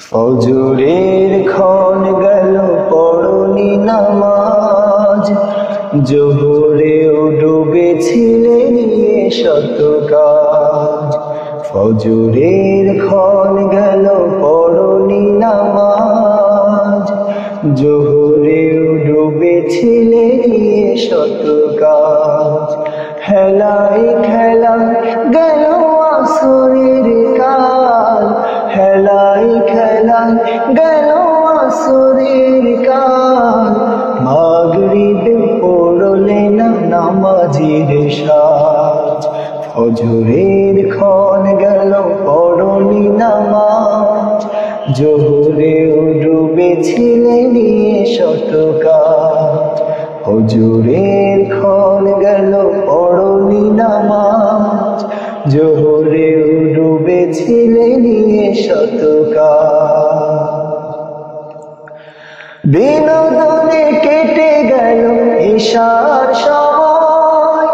ফজরের ক্ষণ গেল পড়নি নামাজ, জোহরেও ডুবেছিলে নিয়ে শত কাজ। ফজরের ক্ষণ গেল পড়নি নামাজ, জোহরেও ডুবেছিলে নিয়ে শত কাজ। হেলায় খেলায় গেল আসরের কাল, হেলায় খেলায় গেল আসরের কাল। মাগরিবে পড়লে না নামাজের সাজ, ফজরের ক্ষণ গেল পড়নি নামাজ, জোহরেও ডুবেছিলে নিয়ে শত কাজ। ফজরের ক্ষণ গেল পড়নি নামাজ, জোহরেও ডুবেছিলে নিয়ে শত কাজ। বিনোদনে কেটে গেল ঈশার সময়,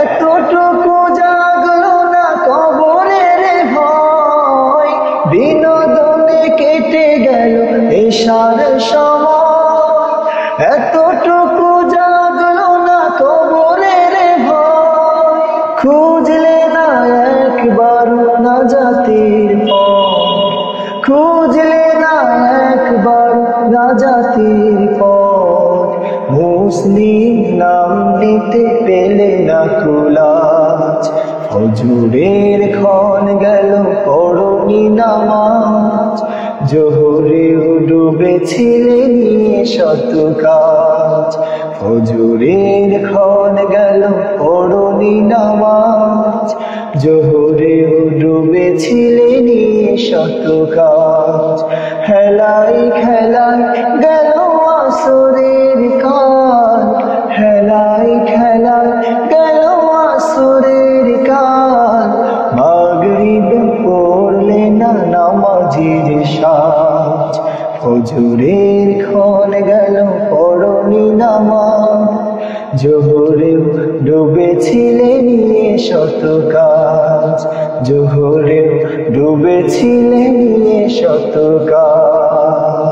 এতটুকু জাগলো না কবরের ভয়। বিনোদনে কেটে গেল ঈশার সময়, এতটুকু জাগলো না কবরের ভয়। খুঁজলে না একবার নাজাতের পথ, খুঁজলে না একবার নাজাতের পথ। মুসলিম নাম নিতে পেলে না কুলাজ, ফজরের ক্ষণ গেল পড়নি নামাজ, জোহরেও ডুবেছিলে নিয়ে শত কাজ। ফজরের ক্ষণ গেল পড়নি নামাজ, জোহরেও ডুবেছিলে নিয়ে শত কাজ। হেলায় খেলায় গেল আসরের কাল, হেলায় খেলায় গেল আসরের কাল। মাগরিবে পড়লে না নামাজের সাজ, ফজরের ক্ষণ গেল পড়নি নামাজ, জোহরেও ডুবেছিলে নিয়ে শত কাজ, জোহরেও ডুবেছিলে নিয়ে শত কাজ।